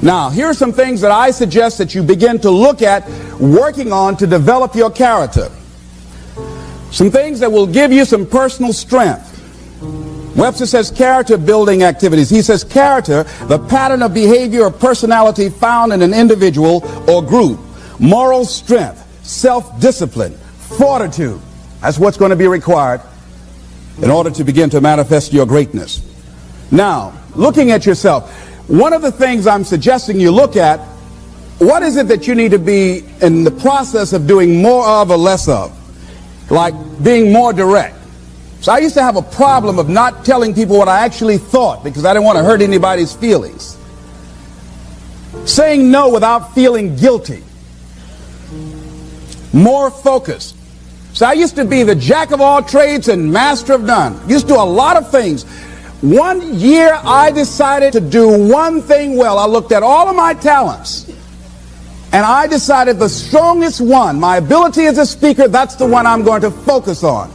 Now, here are some things that I suggest that you begin to look at working on to develop your character. Some things that will give you some personal strength. Webster says character building activities. He says character, the pattern of behavior or personality found in an individual or group. Moral strength, self-discipline, fortitude. That's what's going to be required in order to begin to manifest your greatness. Now, looking at yourself, one of the things I'm suggesting you look at, what is it that you need to be in the process of doing more of or less of? Like being more direct. So I used to have a problem of not telling people what I actually thought because I didn't want to hurt anybody's feelings. Saying no without feeling guilty. More focused. So I used to be the jack of all trades and master of none. Used to do a lot of things. One year I decided to do one thing well. I looked at all of my talents and I decided the strongest one, my ability as a speaker, that's the one I'm going to focus on.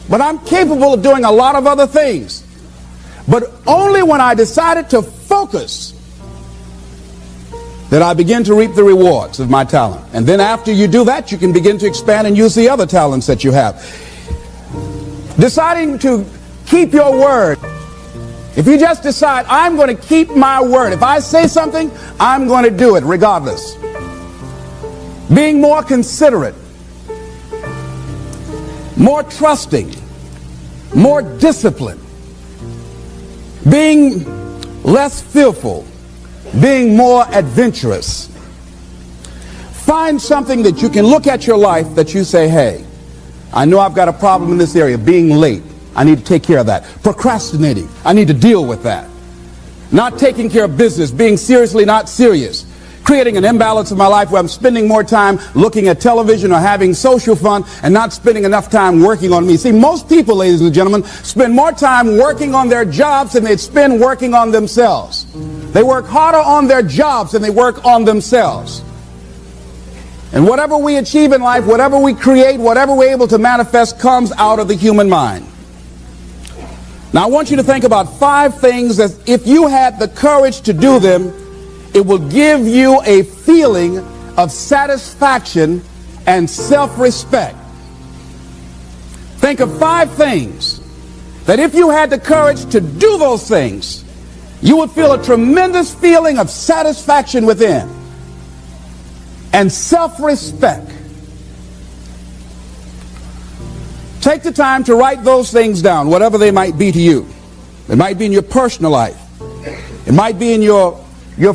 But I'm capable of doing a lot of other things. But only when I decided to focus did I begin to reap the rewards of my talent. And then after you do that, you can begin to expand and use the other talents that you have. Deciding to keep your word. If you just decide, I'm going to keep my word. If I say something, I'm going to do it regardless. Being more considerate. More trusting, more disciplined, being less fearful, being more adventurous. Find something that you can look at your life that you say, hey, I know I've got a problem in this area, being late. I need to take care of that. Procrastinating, I need to deal with that. Not taking care of business, being seriously not serious. Creating an imbalance in my life where I'm spending more time looking at television or having social fun and not spending enough time working on me. See, most people, ladies and gentlemen, spend more time working on their jobs than they spend working on themselves. They work harder on their jobs than they work on themselves. And whatever we achieve in life, whatever we create, whatever we're able to manifest comes out of the human mind. Now, I want you to think about 5 things that if you had the courage to do them, it will give you a feeling of satisfaction and self-respect. Think of 5 things that if you had the courage to do those things, you would feel a tremendous feeling of satisfaction within and self-respect. Take the time to write those things down, whatever they might be to you. It might be in your personal life. It might be in your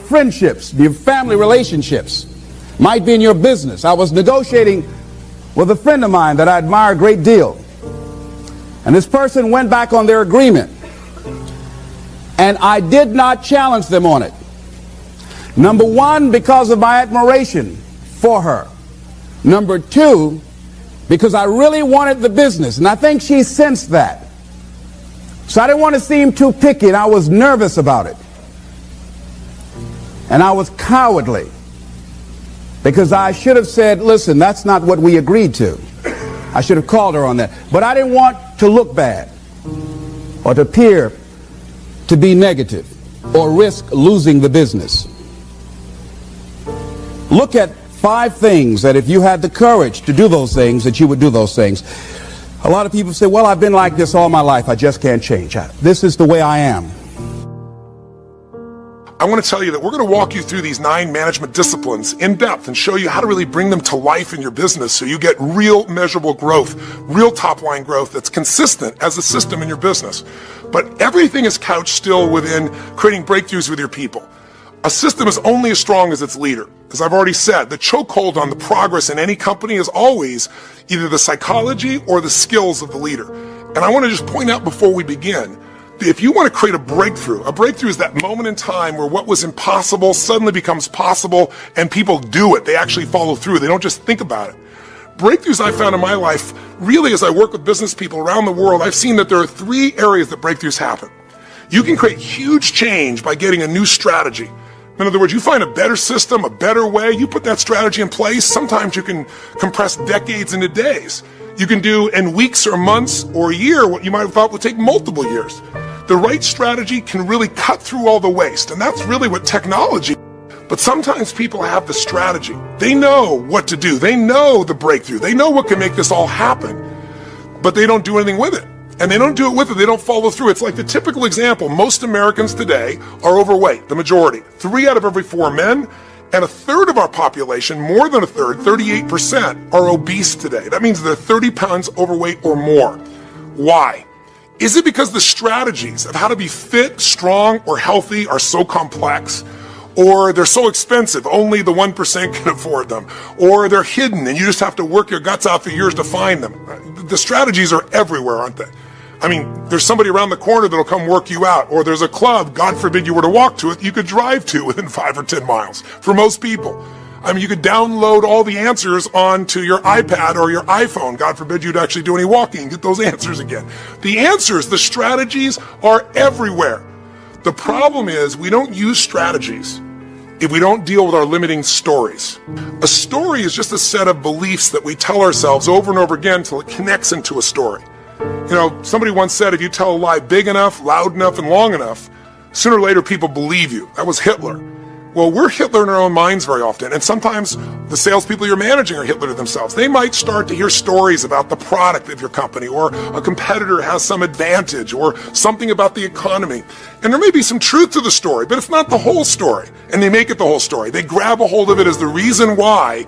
friendships, your family relationships. Might be in your business. I was negotiating with a friend of mine that I admire a great deal. And this person went back on their agreement. And I did not challenge them on it. Number 1, because of my admiration for her. Number 2, because I really wanted the business. And I think she sensed that. So I didn't want to seem too picky, and I was nervous about it. And I was cowardly. Because I should have said, listen, that's not what we agreed to. I should have called her on that. But I didn't want to look bad or to appear to be negative or risk losing the business. Look at 5 things that if you had the courage to do those things, that you would do those things. A lot of people say, well, I've been like this all my life. I just can't change. This is the way I am. I want to tell you that we're going to walk you through these 9 management disciplines in depth and show you how to really bring them to life in your business so you get real measurable growth, real top line growth that's consistent as a system in your business. But everything is couched still within creating breakthroughs with your people. A system is only as strong as its leader. As I've already said, the chokehold on the progress in any company is always either the psychology or the skills of the leader. And I want to just point out before we begin, if you want to create a breakthrough is that moment in time where what was impossible suddenly becomes possible and people do it. They actually follow through. They don't just think about it. Breakthroughs I found in my life, really as I work with business people around the world, I've seen that there are 3 areas that breakthroughs happen. You can create huge change by getting a new strategy. In other words, you find a better system, a better way, you put that strategy in place. Sometimes you can compress decades into days. You can do in weeks or months or a year what you might have thought would take multiple years. The right strategy can really cut through all the waste, and that's really what technology. But sometimes people have the strategy. They know what to do. They know the breakthrough. They know what can make this all happen, but they don't do anything with it. And they don't do it with it. They don't follow through. It's like the typical example. Most Americans today are overweight, the majority. 3 out of every 4 men, and a third of our population, more than a third, 38%, are obese today. That means they're 30 pounds overweight or more. Why? Is it because the strategies of how to be fit, strong, or healthy are so complex? Or they're so expensive, only the 1% can afford them? Or they're hidden and you just have to work your guts out for years to find them? The strategies are everywhere, aren't they? I mean, there's somebody around the corner that'll come work you out, or there's a club, God forbid you were to walk to it, you could drive to within 5 or 10 miles for most people. I mean, you could download all the answers onto your iPad or your iPhone. God forbid you'd actually do any walking and get those answers again. The answers, the strategies are everywhere. The problem is we don't use strategies if we don't deal with our limiting stories. A story is just a set of beliefs that we tell ourselves over and over again until it connects into a story. You know, somebody once said, if you tell a lie big enough, loud enough, and long enough, sooner or later people believe you. That was Hitler. Well, we're Hitler in our own minds very often, and sometimes the salespeople you're managing are Hitler to themselves. They might start to hear stories about the product of your company, or a competitor has some advantage, or something about the economy. And there may be some truth to the story, but it's not the whole story, and they make it the whole story. They grab a hold of it as the reason why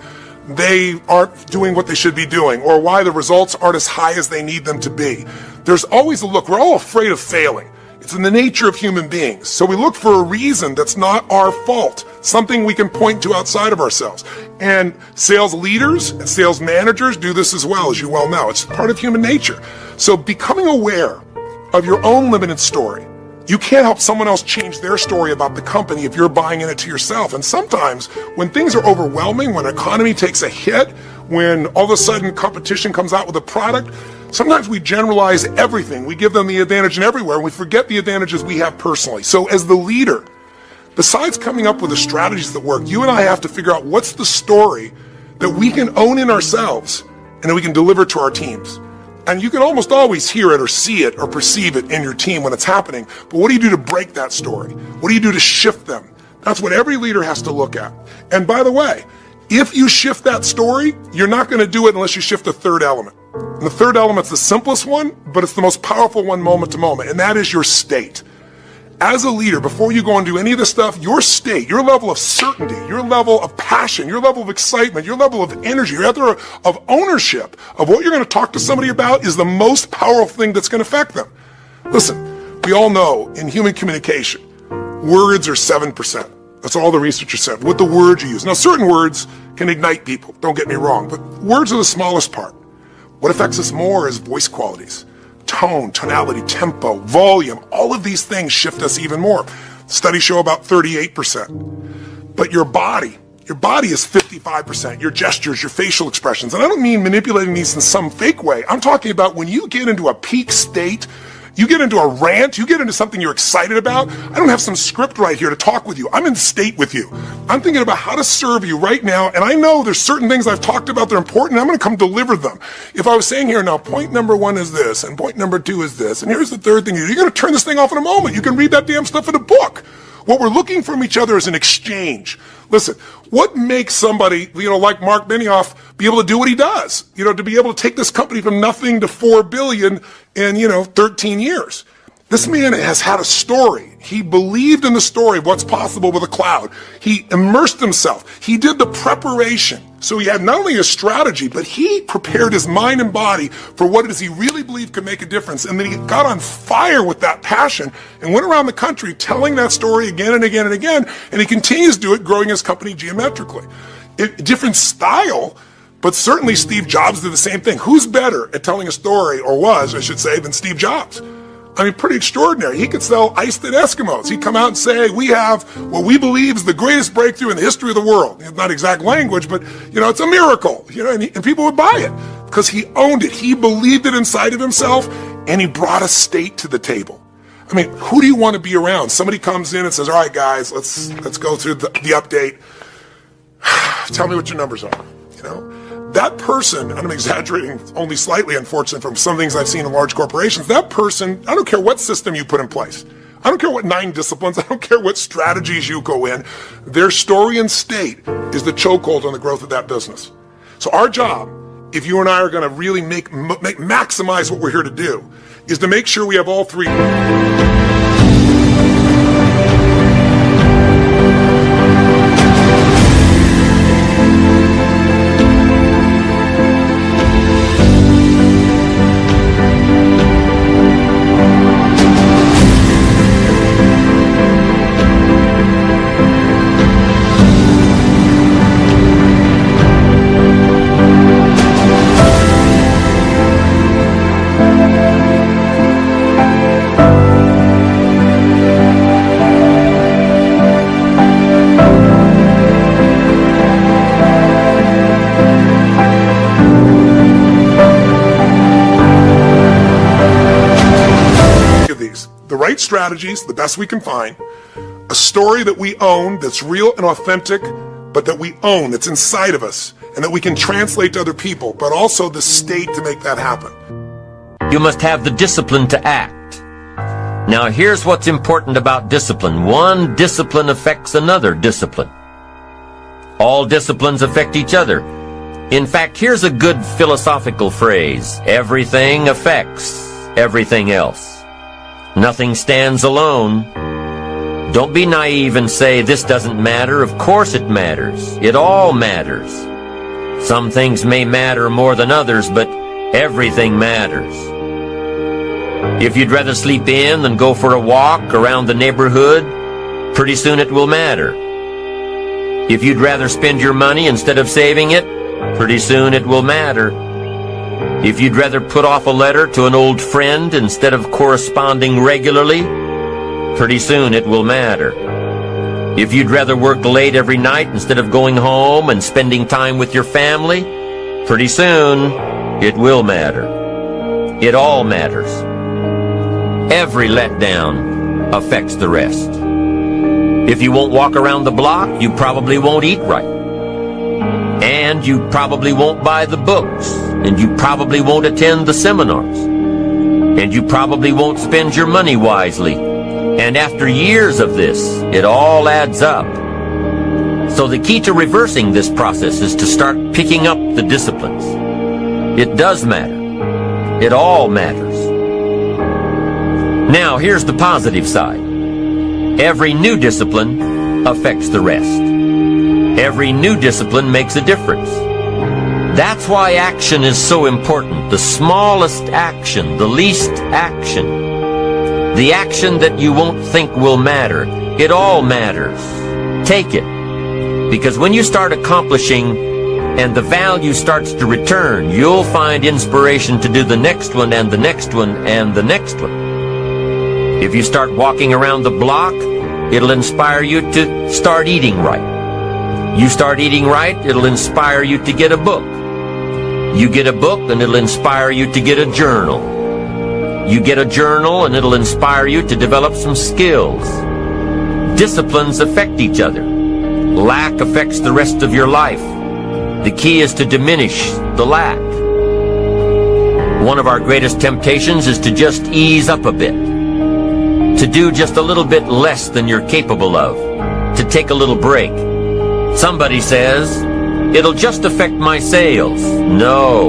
they aren't doing what they should be doing, or why the results aren't as high as they need them to be. There's always a look. We're all afraid of failing. It's in the nature of human beings. So we look for a reason that's not our fault, something we can point to outside of ourselves. And sales leaders and sales managers do this as well, as you well know. It's part of human nature. So becoming aware of your own limited story. You can't help someone else change their story about the company if you're buying in it to yourself. And sometimes when things are overwhelming, when economy takes a hit, when all of a sudden competition comes out with a product, sometimes we generalize everything. We give them the advantage in everywhere, and we forget the advantages we have personally. So as the leader, besides coming up with the strategies that work, you and I have to figure out what's the story that we can own in ourselves and that we can deliver to our teams. And you can almost always hear it or see it or perceive it in your team when it's happening. But what do you do to break that story? What do you do to shift them? That's what every leader has to look at. And by the way, if you shift that story, you're not going to do it unless you shift the third element. And the third element's the simplest one, but it's the most powerful one moment to moment, and that is your state. As a leader, before you go and do any of this stuff, your state, your level of certainty, your level of passion, your level of excitement, your level of energy, your level of ownership of what you're going to talk to somebody about is the most powerful thing that's going to affect them. Listen, we all know in human communication, words are 7%. That's all the researchers said, what the words you use. Now, certain words can ignite people, don't get me wrong, but words are the smallest part. What affects us more is voice qualities, tone, tonality, tempo, volume. All of these things shift us even more. Studies show about 38%. But your body is 55%. Your gestures, your facial expressions. And I don't mean manipulating these in some fake way. I'm talking about when you get into a peak state, you get into a rant, you get into something you're excited about. I don't have some script right here to talk with you. I'm in state with you. I'm thinking about how to serve you right now, and I know there's certain things I've talked about that are important, and I'm going to come deliver them. If I was saying here now, point number 1 is this, and point number 2 is this, and here's the third thing, you're going to turn this thing off in a moment. You can read that damn stuff in a book. What we're looking from each other is an exchange. Listen, what makes somebody, like Mark Benioff, be able to do what he does? To be able to take this company from nothing to $4 billion in, 13 years. This man has had a story. He believed in the story of what's possible with a cloud. He immersed himself. He did the preparation. So he had not only a strategy, but he prepared his mind and body for what it is he really believed could make a difference. And then he got on fire with that passion and went around the country telling that story again and again and again. And he continues to do it, growing his company geometrically. Different style, but certainly Steve Jobs did the same thing. Who's better at telling a story, or was, I should say, than Steve Jobs? I mean, pretty extraordinary. He could sell iced Eskimos. He'd come out and say, we have what we believe is the greatest breakthrough in the history of the world. It's not exact language, but, it's a miracle. And people would buy it because he owned it. He believed it inside of himself, and he brought a state to the table. I mean, who do you want to be around? Somebody comes in and says, all right, guys, let's go through the update. Tell me what your numbers are. that person, and I'm exaggerating only slightly, unfortunately, from some things I've seen in large corporations, that person, I don't care what system you put in place. I don't care what 9 disciplines, I don't care what strategies you go in. Their story and state is the chokehold on the growth of that business. So our job, if you and I are going to really maximize what we're here to do, is to make sure we have all 3. The right strategies, the best we can find, a story that we own that's real and authentic, but that we own, that's inside of us, and that we can translate to other people, but also the state to make that happen. You must have the discipline to act. Now here's what's important about discipline. One discipline affects another discipline. All disciplines affect each other. In fact, here's a good philosophical phrase. Everything affects everything else. Nothing stands alone. Don't be naive and say, this doesn't matter. Of course it matters. It all matters. Some things may matter more than others, but everything matters. If you'd rather sleep in than go for a walk around the neighborhood, pretty soon it will matter. If you'd rather spend your money instead of saving it, pretty soon it will matter. If you'd rather put off a letter to an old friend instead of corresponding regularly, pretty soon it will matter. If you'd rather work late every night instead of going home and spending time with your family, pretty soon it will matter. It all matters. Every letdown affects the rest. If you won't walk around the block, you probably won't eat right. And you probably won't buy the books, and you probably won't attend the seminars, and you probably won't spend your money wisely. And after years of this, it all adds up. So the key to reversing this process is to start picking up the disciplines. It does matter. It all matters. Now, here's the positive side. Every new discipline affects the rest. Every new discipline makes a difference. That's why action is so important. The smallest action, the least action. The action that you won't think will matter. It all matters. Take it. Because when you start accomplishing and the value starts to return, you'll find inspiration to do the next one and the next one and the next one. If you start walking around the block, it'll inspire you to start eating right. You start eating right, it'll inspire you to get a book. You get a book and it'll inspire you to get a journal. You get a journal and it'll inspire you to develop some skills. Disciplines affect each other. Lack affects the rest of your life. The key is to diminish the lack. One of our greatest temptations is to just ease up a bit. To do just a little bit less than you're capable of. To take a little break. Somebody says, it'll just affect my sales. No.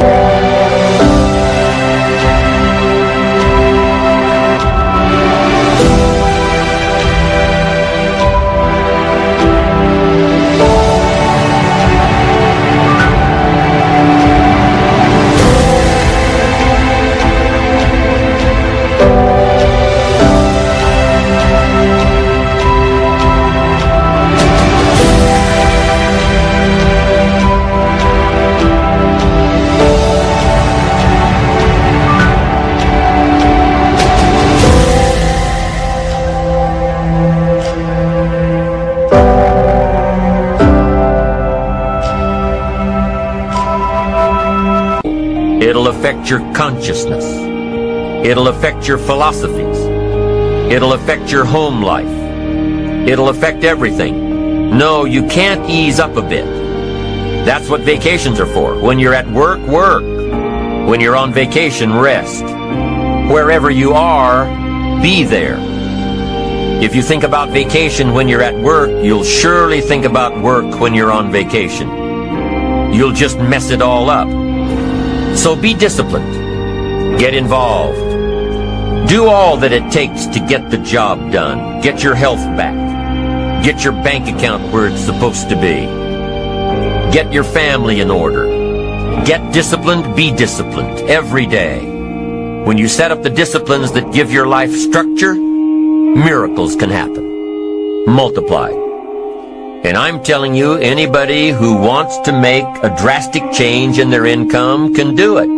It'll affect your consciousness. It'll affect your philosophies. It'll affect your home life. It'll affect everything. No, you can't ease up a bit. That's what vacations are for. When you're at work, work. When you're on vacation, rest. Wherever you are, be there. If you think about vacation when you're at work, you'll surely think about work when you're on vacation. You'll just mess it all up. So be disciplined. Get involved. Do all that it takes to get the job done. Get your health back. Get your bank account where it's supposed to be. Get your family in order. Get disciplined, be disciplined every day. When you set up the disciplines that give your life structure, miracles can happen. Multiply. And I'm telling you, anybody who wants to make a drastic change in their income can do it.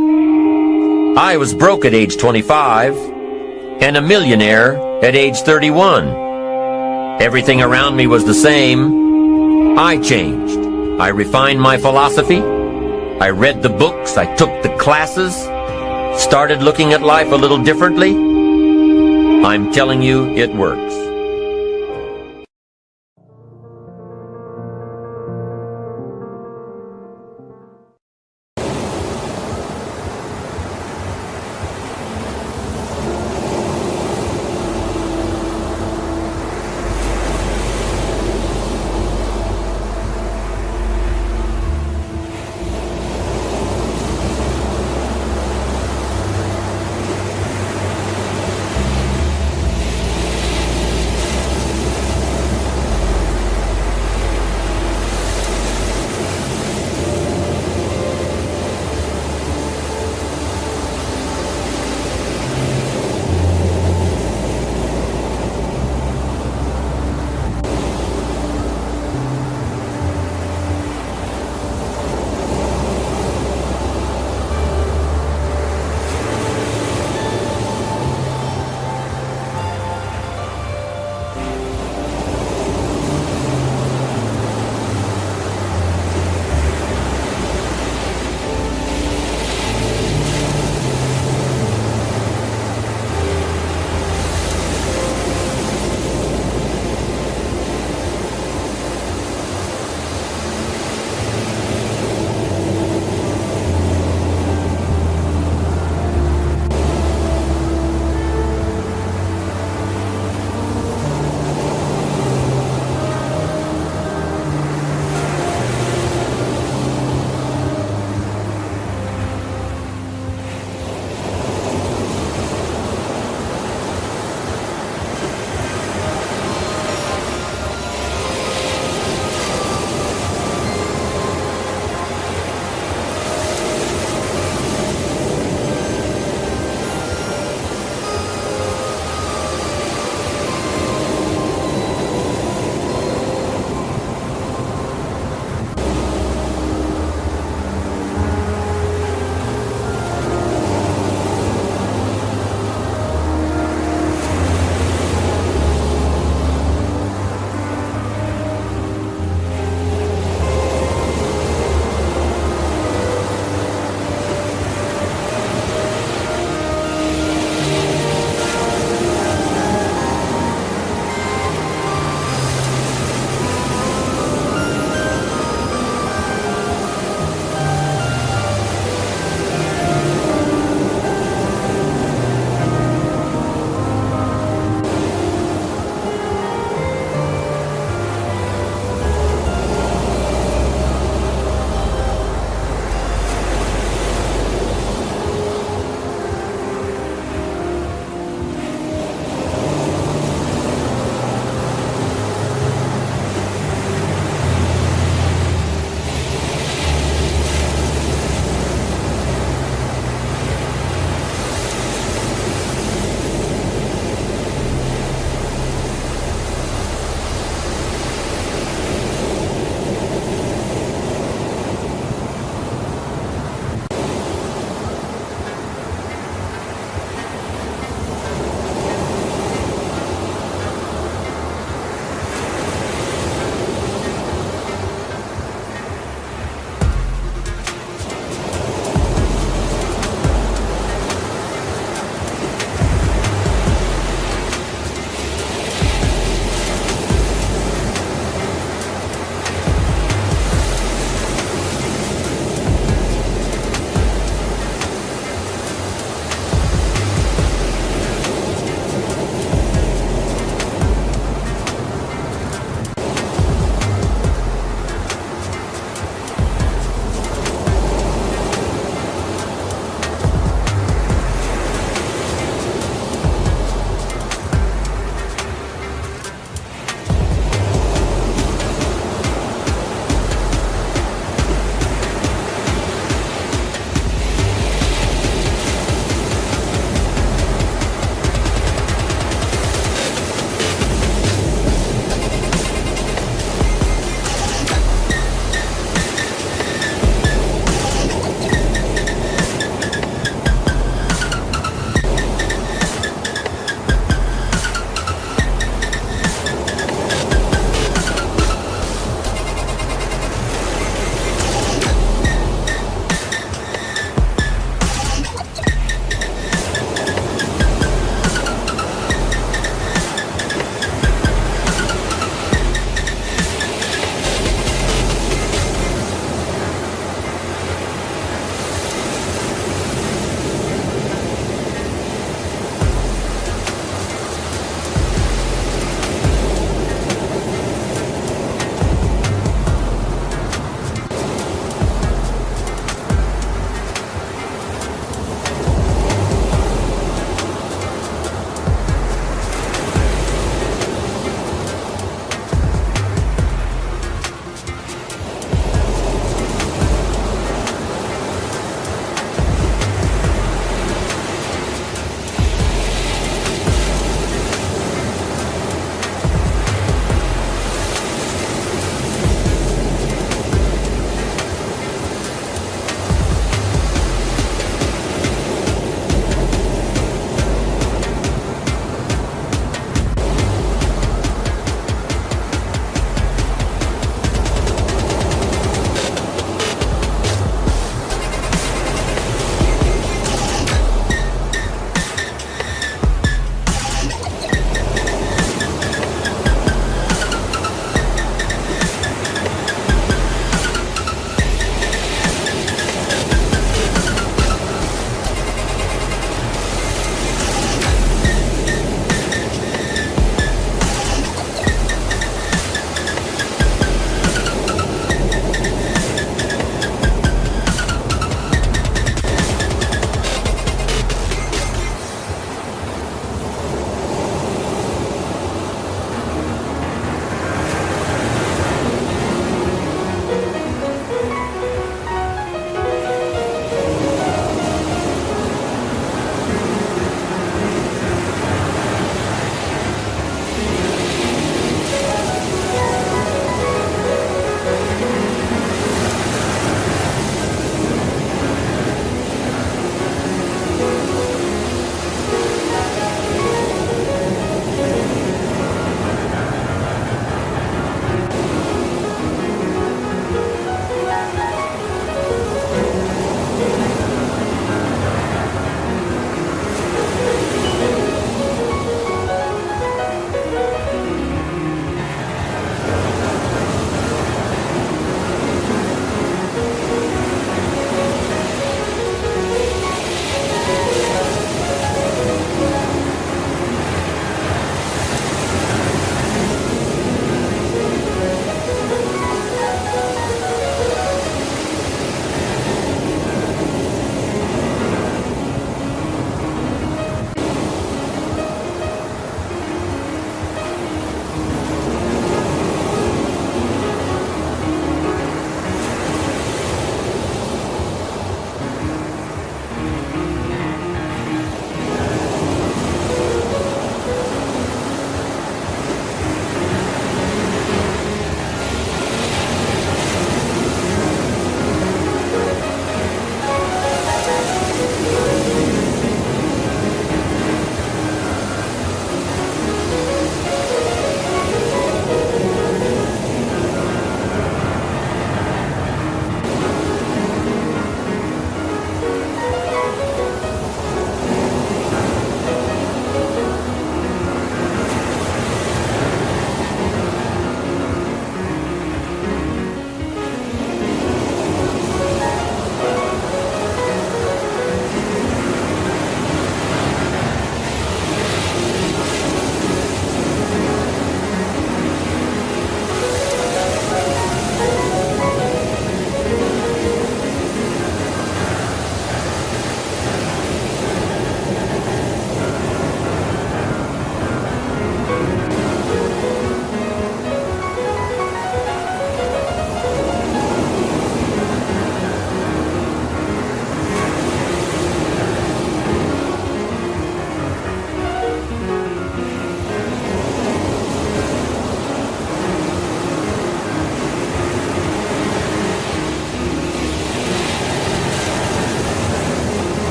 I was broke at age 25 and a millionaire at age 31. Everything around me was the same. I changed. I refined my philosophy. I read the books. I took the classes. Started looking at life a little differently. I'm telling you, it works.